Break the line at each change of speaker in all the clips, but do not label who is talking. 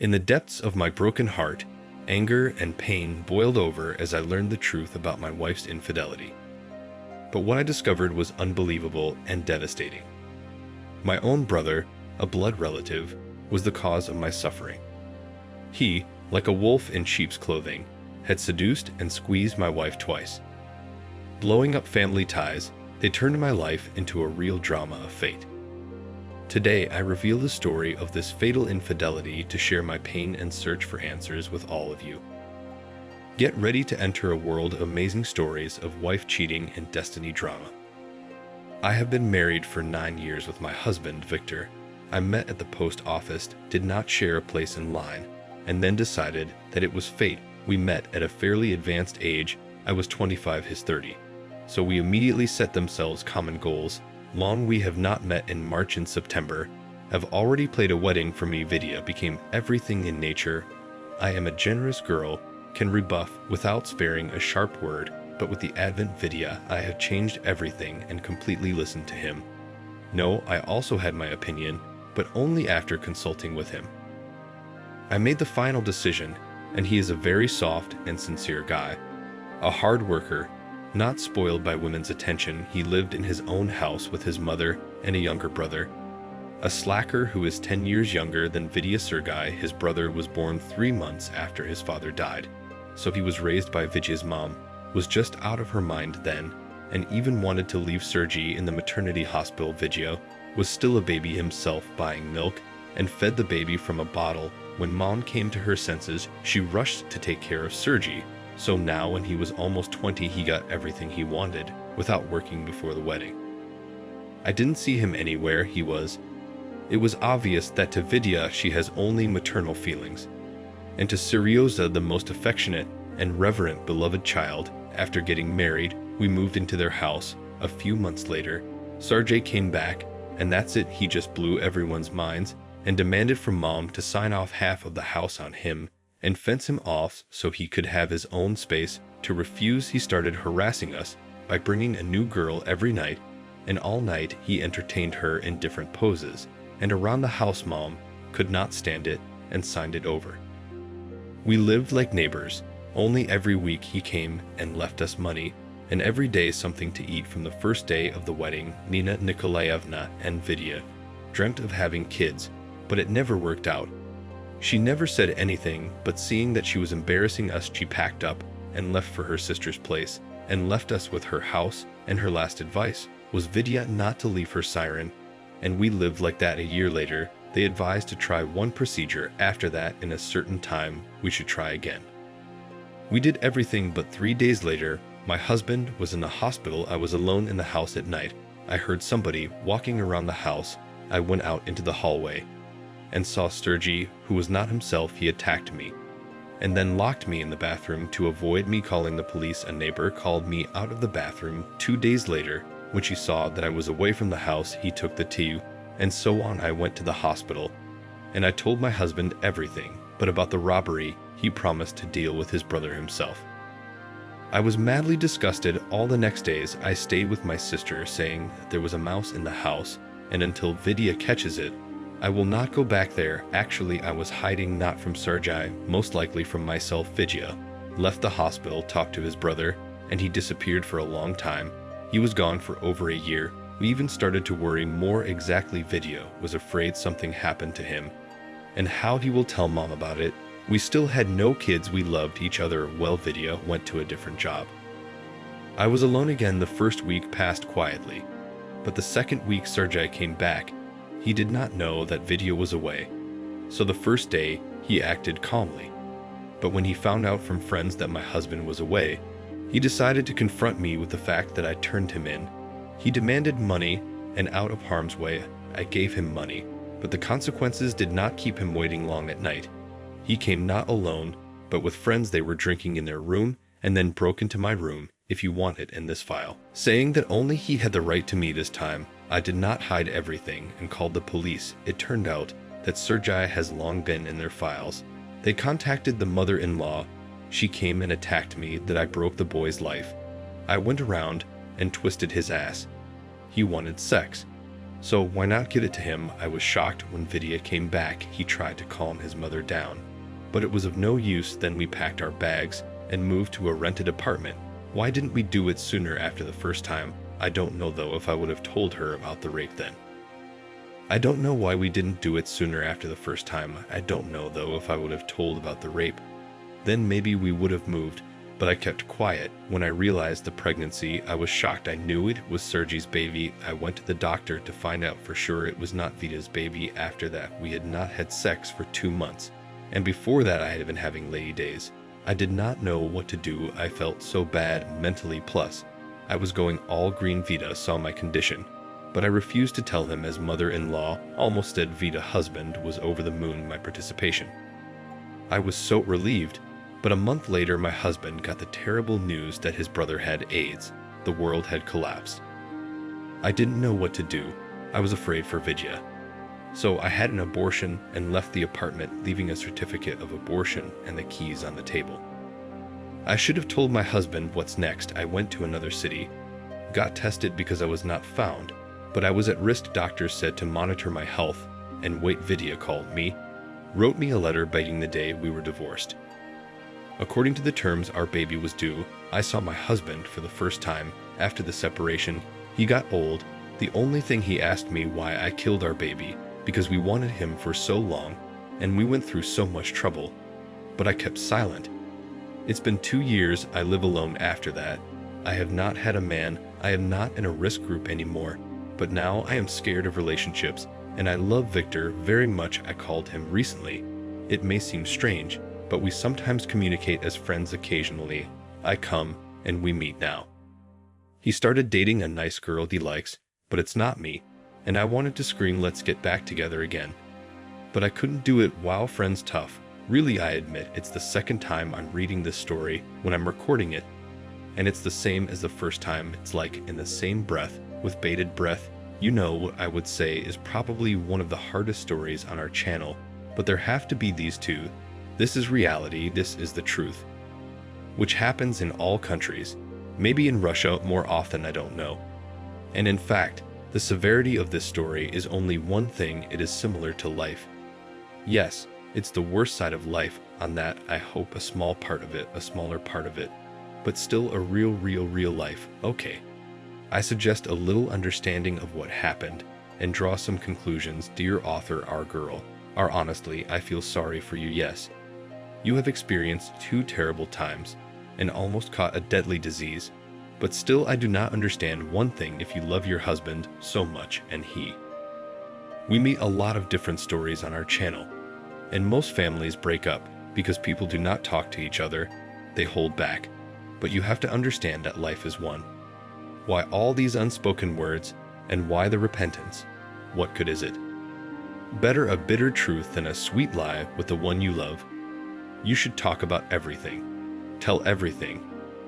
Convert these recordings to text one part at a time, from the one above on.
In the depths of my broken heart, anger and pain boiled over as I learned the truth about my wife's infidelity. But what I discovered was unbelievable and devastating. My own brother, a blood relative, was the cause of my suffering. He, like a wolf in sheep's clothing, had seduced and squeezed my wife twice. Blowing up family ties, they turned my life into a real drama of fate. Today, I reveal the story of this fatal infidelity to share my pain and search for answers with all of you. Get ready to enter a world of amazing stories of wife cheating and destiny drama. I have been married for 9 years with my husband, Victor. I met at the post office, did not share a place in line, and then decided that it was fate. We met at a fairly advanced age. I was 25, his 30. So we immediately set themselves common goals. Long we have not met in March and September. Have already played a wedding for me. Vidya became everything in nature. I am a generous girl, can rebuff without sparing a sharp word, but with the advent Vidya, I have changed everything and completely listened to him. No, I also had my opinion, but only after consulting with him. I made the final decision, and he is a very soft and sincere guy. A hard worker, not spoiled by women's attention. He lived in his own house with his mother and a younger brother. A slacker who is 10 years younger than Vidya Sergei. His brother was born 3 months after his father died, so he was raised by Vidya's mom, was just out of her mind then, and even wanted to leave Sergei in the maternity hospital. Vidya was still a baby himself, buying milk and fed the baby from a bottle. When mom came to her senses, she rushed to take care of Sergei. So now when he was almost 20, he got everything he wanted without working before the wedding. I didn't see him anywhere. It was obvious that to Vidya she has only maternal feelings, and to Seryoza the most affectionate and reverent beloved child. After getting married, we moved into their house. A few months later, Sergei came back, and that's it. He just blew everyone's minds and demanded from mom to sign off half of the house on him and fence him off so he could have his own space. To refuse, he started harassing us by bringing a new girl every night, and all night he entertained her in different poses, and around the house. Mom could not stand it and signed it over. We lived like neighbors. Only every week he came and left us money, and every day something to eat. From the first day of the wedding, Nina Nikolaevna and Vidya dreamt of having kids, but it never worked out. She never said anything, but seeing that she was embarrassing us, she packed up and left for her sister's place and left us with her house. And her last advice was Vidya not to leave her siren, and we lived like that. A year later, they advised to try one procedure. After that, in a certain time, we should try again. We did everything, but 3 days later, my husband was in the hospital. I was alone in the house at night. I heard somebody walking around the house. I went out into the hallway and saw Sergei, who was not himself. He attacked me and then locked me in the bathroom to avoid me calling the police. A neighbor called me out of the bathroom 2 days later. When she saw that I was away from the house, he took the tea, and so on. I went to the hospital, and I told my husband everything, but about the robbery, he promised to deal with his brother himself. I was madly disgusted. All the next days, I stayed with my sister, saying that there was a mouse in the house, and until Vidya catches it, I will not go back there. Actually, I was hiding, not from Sergei, most likely from myself. Vidya left the hospital, talked to his brother, and he disappeared for a long time. He was gone for over a year. We even started to worry more. Exactly, Vidya was afraid something happened to him, and how he will tell mom about it. We still had no kids. We loved each other well. Vidya went to a different job. I was alone again. The first week passed quietly, but the second week Sergei came back. He did not know that Vidya was away, so the first day he acted calmly. But when he found out from friends that my husband was away, he decided to confront me with the fact that I turned him in. He demanded money, and out of harm's way, I gave him money, but the consequences did not keep him waiting long at night. He came not alone, but with friends. They were drinking in their room and then broke into my room, if you want it in this file, saying that only he had the right to me this time. I did not hide everything and called the police. It turned out that Sergei has long been in their files. They contacted the mother-in-law. She came and attacked me that I broke the boy's life. I went around and twisted his ass. He wanted sex, So why not give it to him? I was shocked when Vidya came back. He tried to calm his mother down, but it was of no use. Then we packed our bags and moved to a rented apartment. Why didn't we do it sooner after the first time? I don't know though if I would have told her about the rape then. I don't know why we didn't do it sooner after the first time. I don't know though if I would have told about the rape. Then maybe we would have moved, but I kept quiet. When I realized the pregnancy, I was shocked. I knew it was Sergey's baby. I went to the doctor to find out for sure it was not Vita's baby. After that, we had not had sex for 2 months. And before that, I had been having lady days. I did not know what to do. I felt so bad mentally. Plus, I was going all green. Vita saw my condition, but I refused to tell him as mother-in-law. Almost said Vita husband was over the moon my participation. I was so relieved. But a month later, my husband got the terrible news that his brother had AIDS. The world had collapsed. I didn't know what to do. I was afraid for Vidya. So I had an abortion and left the apartment, leaving a certificate of abortion and the keys on the table. I should have told my husband what's next. I went to another city, got tested because I was not found, but I was at risk. Doctors said to monitor my health and wait. Vidya called me, wrote me a letter begging the day we were divorced. According to the terms, our baby was due. I saw my husband for the first time after the separation. He got old. The only thing he asked me why I killed our baby, because we wanted him for so long, and we went through so much trouble. But I kept silent. It's been 2 years. I live alone after that. I have not had a man. I am not in a risk group anymore. But now I am scared of relationships, and I love Victor very much. I called him recently. It may seem strange, but we sometimes communicate as friends occasionally. I come, and we meet now. He started dating a nice girl he likes, but it's not me, and I wanted to scream, let's get back together again. But I couldn't do it while friends. Tough. Really, I admit it's the second time I'm reading this story when I'm recording it, and it's the same as the first time. It's like in the same breath, with bated breath. You know what I would say is probably one of the hardest stories on our channel, but there have to be these two. This is reality, this is the truth, which happens in all countries, maybe in Russia more often, I don't know. And in fact, the severity of this story is only one thing: it is similar to life. Yes, it's the worst side of life. On that, I hope a small part of it, a smaller part of it, but still a real life. Okay. I suggest a little understanding of what happened and draw some conclusions. Dear author, our girl, honestly, I feel sorry for you. Yes. You have experienced 2 terrible times and almost caught a deadly disease, but still I do not understand one thing: if you love your husband so much and we meet a lot of different stories on our channel, and most families break up because people do not talk to each other, they hold back, but you have to understand that life is one. Why all these unspoken words, and why the repentance? What good is it? Better a bitter truth than a sweet lie with the one you love. You should talk about everything. Tell everything.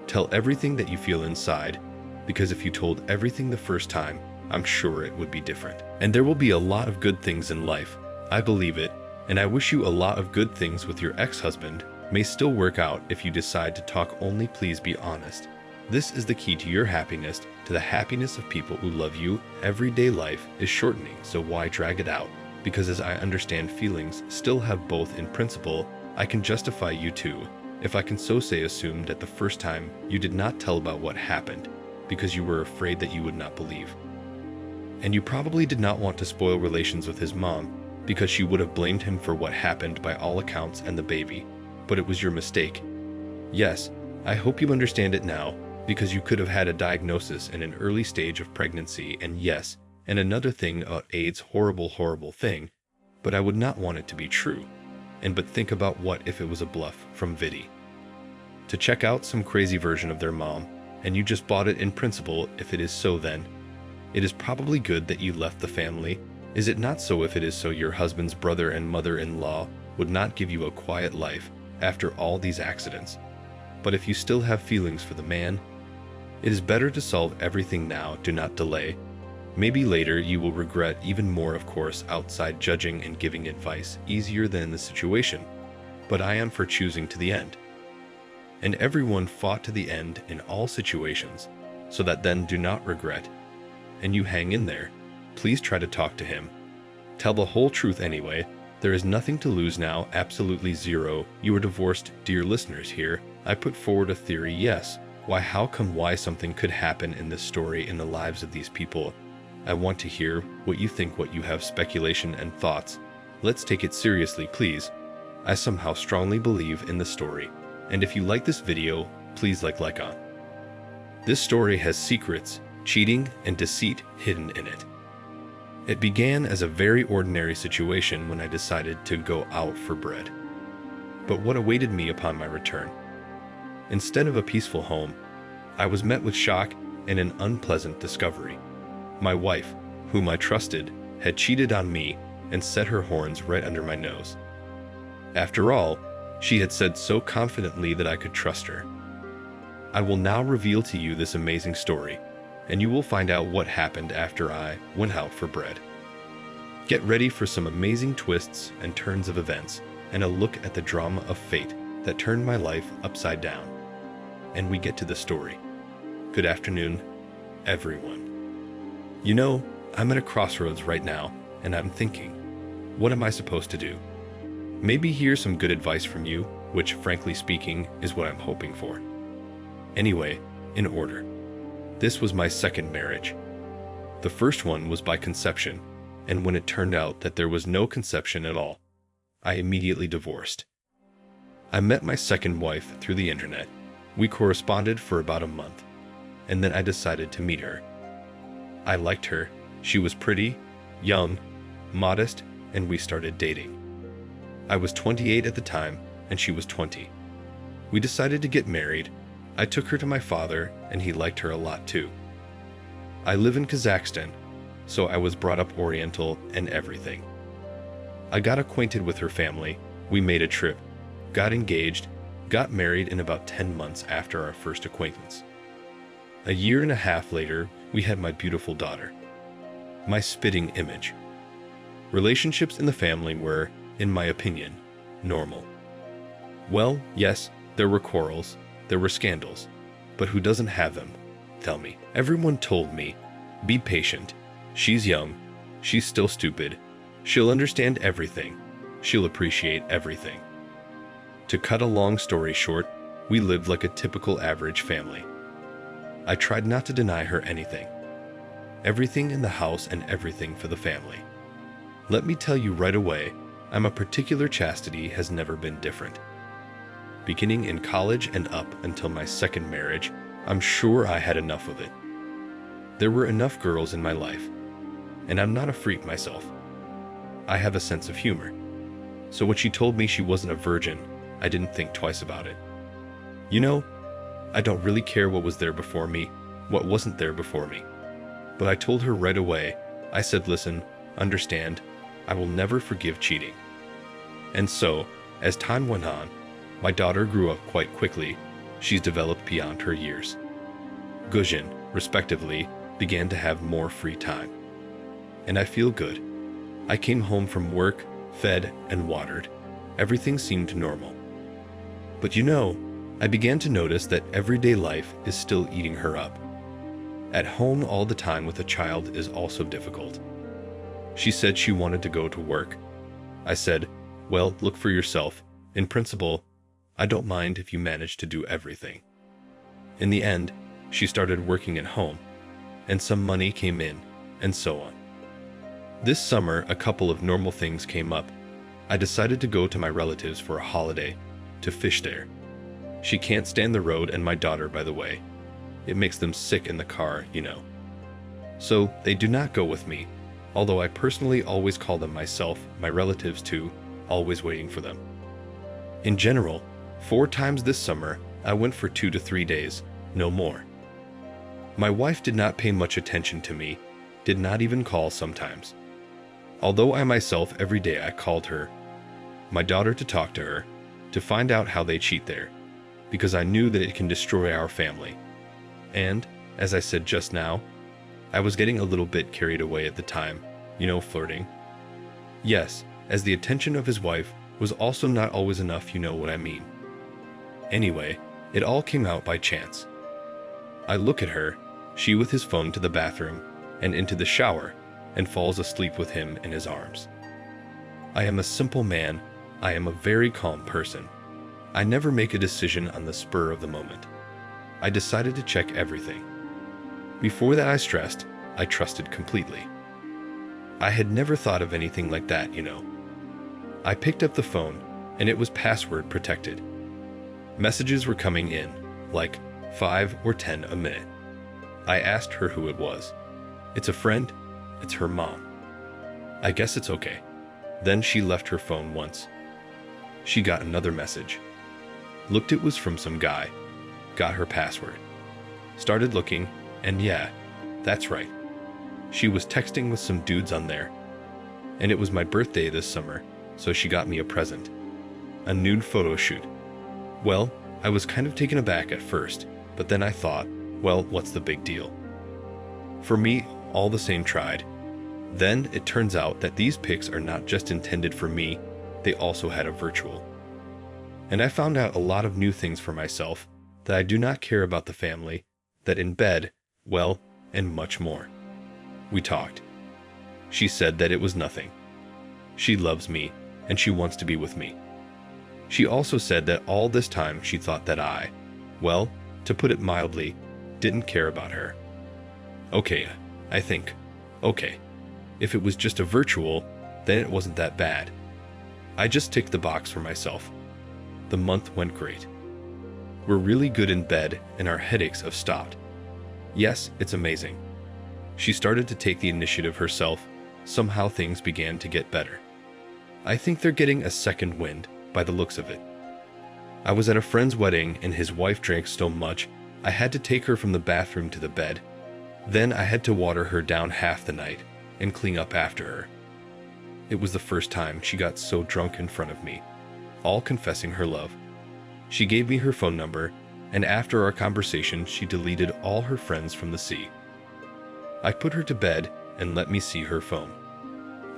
Tell everything that you feel inside, because if you told everything the first time, I'm sure it would be different. And there will be a lot of good things in life. I believe it, and I wish you a lot of good things with your ex-husband. May still work out if you decide to talk. Only please be honest. This is the key to your happiness, to the happiness of people who love you. Everyday life is shortening, so why drag it out? Because as I understand, feelings still have both. In principle, I can justify you too, if I can so say. Assume that the first time you did not tell about what happened because you were afraid that you would not believe. And you probably did not want to spoil relations with his mom because she would have blamed him for what happened by all accounts and the baby, but it was your mistake. Yes, I hope you understand it now, because you could have had a diagnosis in an early stage of pregnancy. And yes, and another thing about AIDS, horrible thing, but I would not want it to be true. But think about what if it was a bluff from Vidi to check out some crazy version of their mom, and you just bought it. In principle, if it is so, then it is probably good that you left the family. Is it not so? If it is so, your husband's brother and mother-in-law would not give you a quiet life after all these accidents. But if you still have feelings for the man, it is better to solve everything now. Do not delay. Maybe later you will regret even more. Of course, outside judging and giving advice easier than the situation, but I am for choosing to the end. And everyone fought to the end in all situations, so that then do not regret. And you hang in there. please try to talk to him. Tell the whole truth anyway. There is nothing to lose now, absolutely zero. You are divorced, dear listeners here. I put forward a theory, yes. Why, how come why something could happen in this story in the lives of these people? I want to hear what you think, what you have speculation and thoughts. Let's take it seriously, please. I somehow strongly believe in the story. And if you like this video, please like on. This story has secrets, cheating, and deceit hidden in it. It began as a very ordinary situation when I decided to go out for bread. But what awaited me upon my return? Instead of a peaceful home, I was met with shock and an unpleasant discovery. My wife, whom I trusted, had cheated on me and set her horns right under my nose. After all, she had said so confidently that I could trust her. I will now reveal to you this amazing story, and you will find out what happened after I went out for bread. Get ready for some amazing twists and turns of events, and a look at the drama of fate that turned my life upside down. And we get to the story. Good afternoon, everyone. You know, I'm at a crossroads right now, and I'm thinking, what am I supposed to do? Maybe hear some good advice from you, which, frankly speaking, is what I'm hoping for. Anyway, in order. This was my second marriage. The first one was by conception, and when it turned out that there was no conception at all, I immediately divorced. I met my second wife through the internet. We corresponded for about a month, and then I decided to meet her. I liked her. She was pretty, young, modest, and we started dating. I was 28 at the time, and she was 20. We decided to get married. I took her to my father, and he liked her a lot too. I live in Kazakhstan, so I was brought up Oriental and everything. I got acquainted with her family, we made a trip, got engaged, got married in about 10 months after our first acquaintance. A year and a half later, we had my beautiful daughter. My spitting image. Relationships in the family were, in my opinion, normal. Well, yes, there were quarrels, there were scandals, but who doesn't have them? Tell me. Everyone told me, be patient. She's young, she's still stupid, she'll understand everything, she'll appreciate everything. To cut a long story short, we lived like a typical average family. I tried not to deny her anything. Everything in the house and everything for the family. Let me tell you right away, I'm a particular chastity has never been different. Beginning in college and up until my second marriage, I'm sure I had enough of it. There were enough girls in my life, and I'm not a freak myself. I have a sense of humor. So when she told me she wasn't a virgin, I didn't think twice about it. You know, I don't really care what was there before me, what wasn't there before me. But I told her right away, I said, listen, understand, I will never forgive cheating. And so, as time went on, my daughter grew up quite quickly. She's developed beyond her years. Guzhin, respectively, began to have more free time. And I feel good. I came home from work, fed and watered. Everything seemed normal. But you know, I began to notice that everyday life is still eating her up. At home all the time with a child is also difficult. She said she wanted to go to work. I said, well, look for yourself. In principle, I don't mind if you manage to do everything. In the end, she started working at home, and some money came in, and so on. This summer, a couple of normal things came up. I decided to go to my relatives for a holiday, to fish there. She can't stand the road, and my daughter, by the way. It makes them sick in the car, you know. So they do not go with me, although I personally always call them myself, my relatives too, always waiting for them. In general, 4 times this summer, I went for 2 to 3 days, no more. My wife did not pay much attention to me, did not even call sometimes. Although I myself every day I called her, my daughter to talk to her, to find out how they cheat there, because I knew that it can destroy our family. And, as I said just now, I was getting a little bit carried away at the time, you know, flirting. Yes, as the attention of his wife was also not always enough, you know what I mean. Anyway, it all came out by chance. I look at her, she with his phone to the bathroom, and into the shower, and falls asleep with him in his arms. I am a simple man. I am a very calm person. I never make a decision on the spur of the moment. I decided to check everything. Before that I stressed, I trusted completely. I had never thought of anything like that, you know. I picked up the phone, and it was password protected. Messages were coming in, like 5 or 10 a minute. I asked her who it was. It's a friend. It's her mom. I guess it's okay. Then she left her phone once. She got another message. Looked, it was from some guy. Got her password. Started looking, and yeah, that's right. She was texting with some dudes on there. And it was my birthday this summer, so she got me a present. A nude photo shoot. Well, I was kind of taken aback at first, but then I thought, well, what's the big deal? For me, all the same tried. Then it turns out that these pics are not just intended for me, they also had a virtual. And I found out a lot of new things for myself, that I do not care about the family, that in bed, well, and much more. We talked. She said that it was nothing. She loves me, and she wants to be with me. She also said that all this time she thought that I, well, to put it mildly, didn't care about her. Okay, I think, okay, if it was just a virtual, then it wasn't that bad. I just ticked the box for myself. The month went great. We're really good in bed, and our headaches have stopped. Yes, it's amazing. She started to take the initiative herself. Somehow things began to get better. I think they're getting a second wind, by the looks of it. I was at a friend's wedding, and his wife drank so much, I had to take her from the bathroom to the bed. Then I had to water her down half the night, and clean up after her. It was the first time she got so drunk in front of me, all confessing her love. She gave me her phone number, and after our conversation, she deleted all her friends from the sea. I put her to bed and let me see her phone.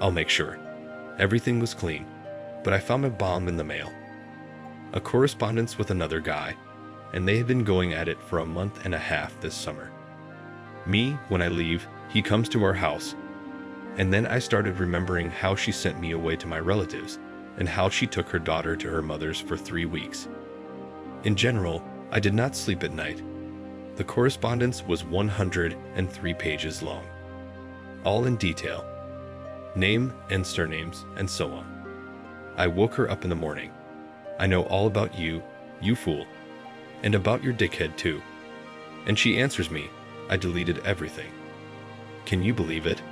I'll make sure. Everything was clean, but I found a bomb in the mail. A correspondence with another guy, and they had been going at it for a month and a half this summer. Me, when I leave, he comes to our house, and then I started remembering how she sent me away to my relatives, and how she took her daughter to her mother's for 3 weeks. In general, I did not sleep at night. The correspondence was 103 pages long, all in detail, name and surnames, and so on. I woke her up in the morning. I know all about you, you fool, and about your dickhead too. And she answers me, I deleted everything. Can you believe it?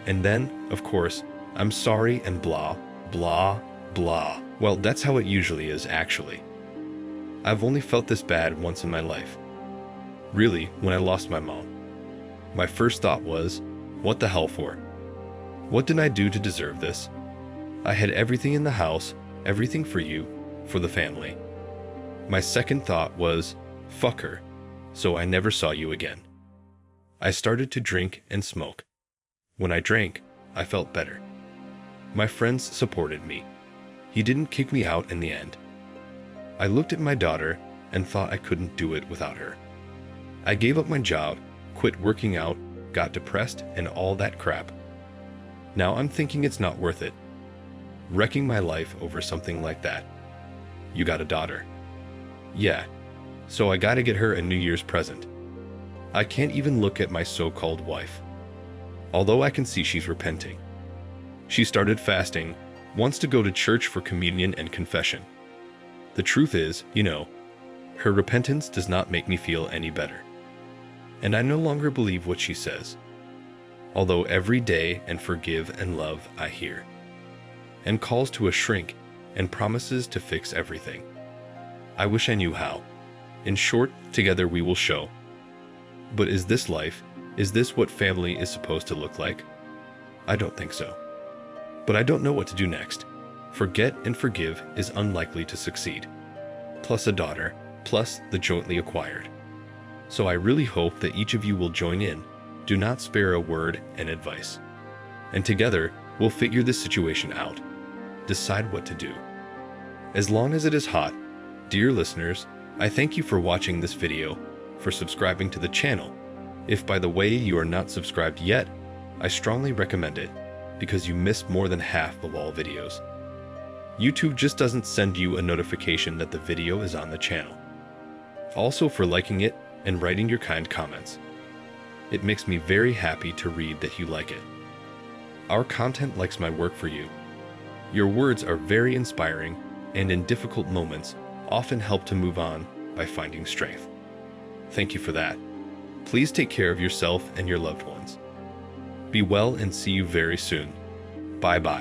And then, of course, I'm sorry and blah, blah, blah. Well, that's how it usually is, actually. I've only felt this bad once in my life. Really, when I lost my mom. My first thought was, what the hell for? What did I do to deserve this? I had everything in the house, everything for you, for the family. My second thought was, fuck her, so I never saw you again. I started to drink and smoke. When I drank, I felt better. My friends supported me. He didn't kick me out in the end. I looked at my daughter and thought I couldn't do it without her. I gave up my job, quit working out, got depressed, and all that crap. Now I'm thinking it's not worth it. Wrecking my life over something like that. You got a daughter. Yeah, so I gotta get her a New Year's present. I can't even look at my so-called wife. Although I can see she's repenting. She started fasting, wants to go to church for communion and confession. The truth is, you know, her repentance does not make me feel any better. And I no longer believe what she says. Although every day and forgive and love I hear. And calls to a shrink and promises to fix everything. I wish I knew how. In short, together we will show. But is this life? Is this what family is supposed to look like? I don't think so. But I don't know what to do next. Forget and forgive is unlikely to succeed. Plus a daughter, plus the jointly acquired. So I really hope that each of you will join in. Do not spare a word and advice. And together, we'll figure this situation out. Decide what to do. As long as it is hot, dear listeners, I thank you for watching this video, for subscribing to the channel. If by the way you are not subscribed yet, I strongly recommend it because you miss more than half of all videos. YouTube just doesn't send you a notification that the video is on the channel. Also for liking it and writing your kind comments. It makes me very happy to read that you like it. Our content likes my work for you. Your words are very inspiring and in difficult moments often help to move on by finding strength. Thank you for that. Please take care of yourself and your loved ones. Be well and see you very soon. Bye-bye.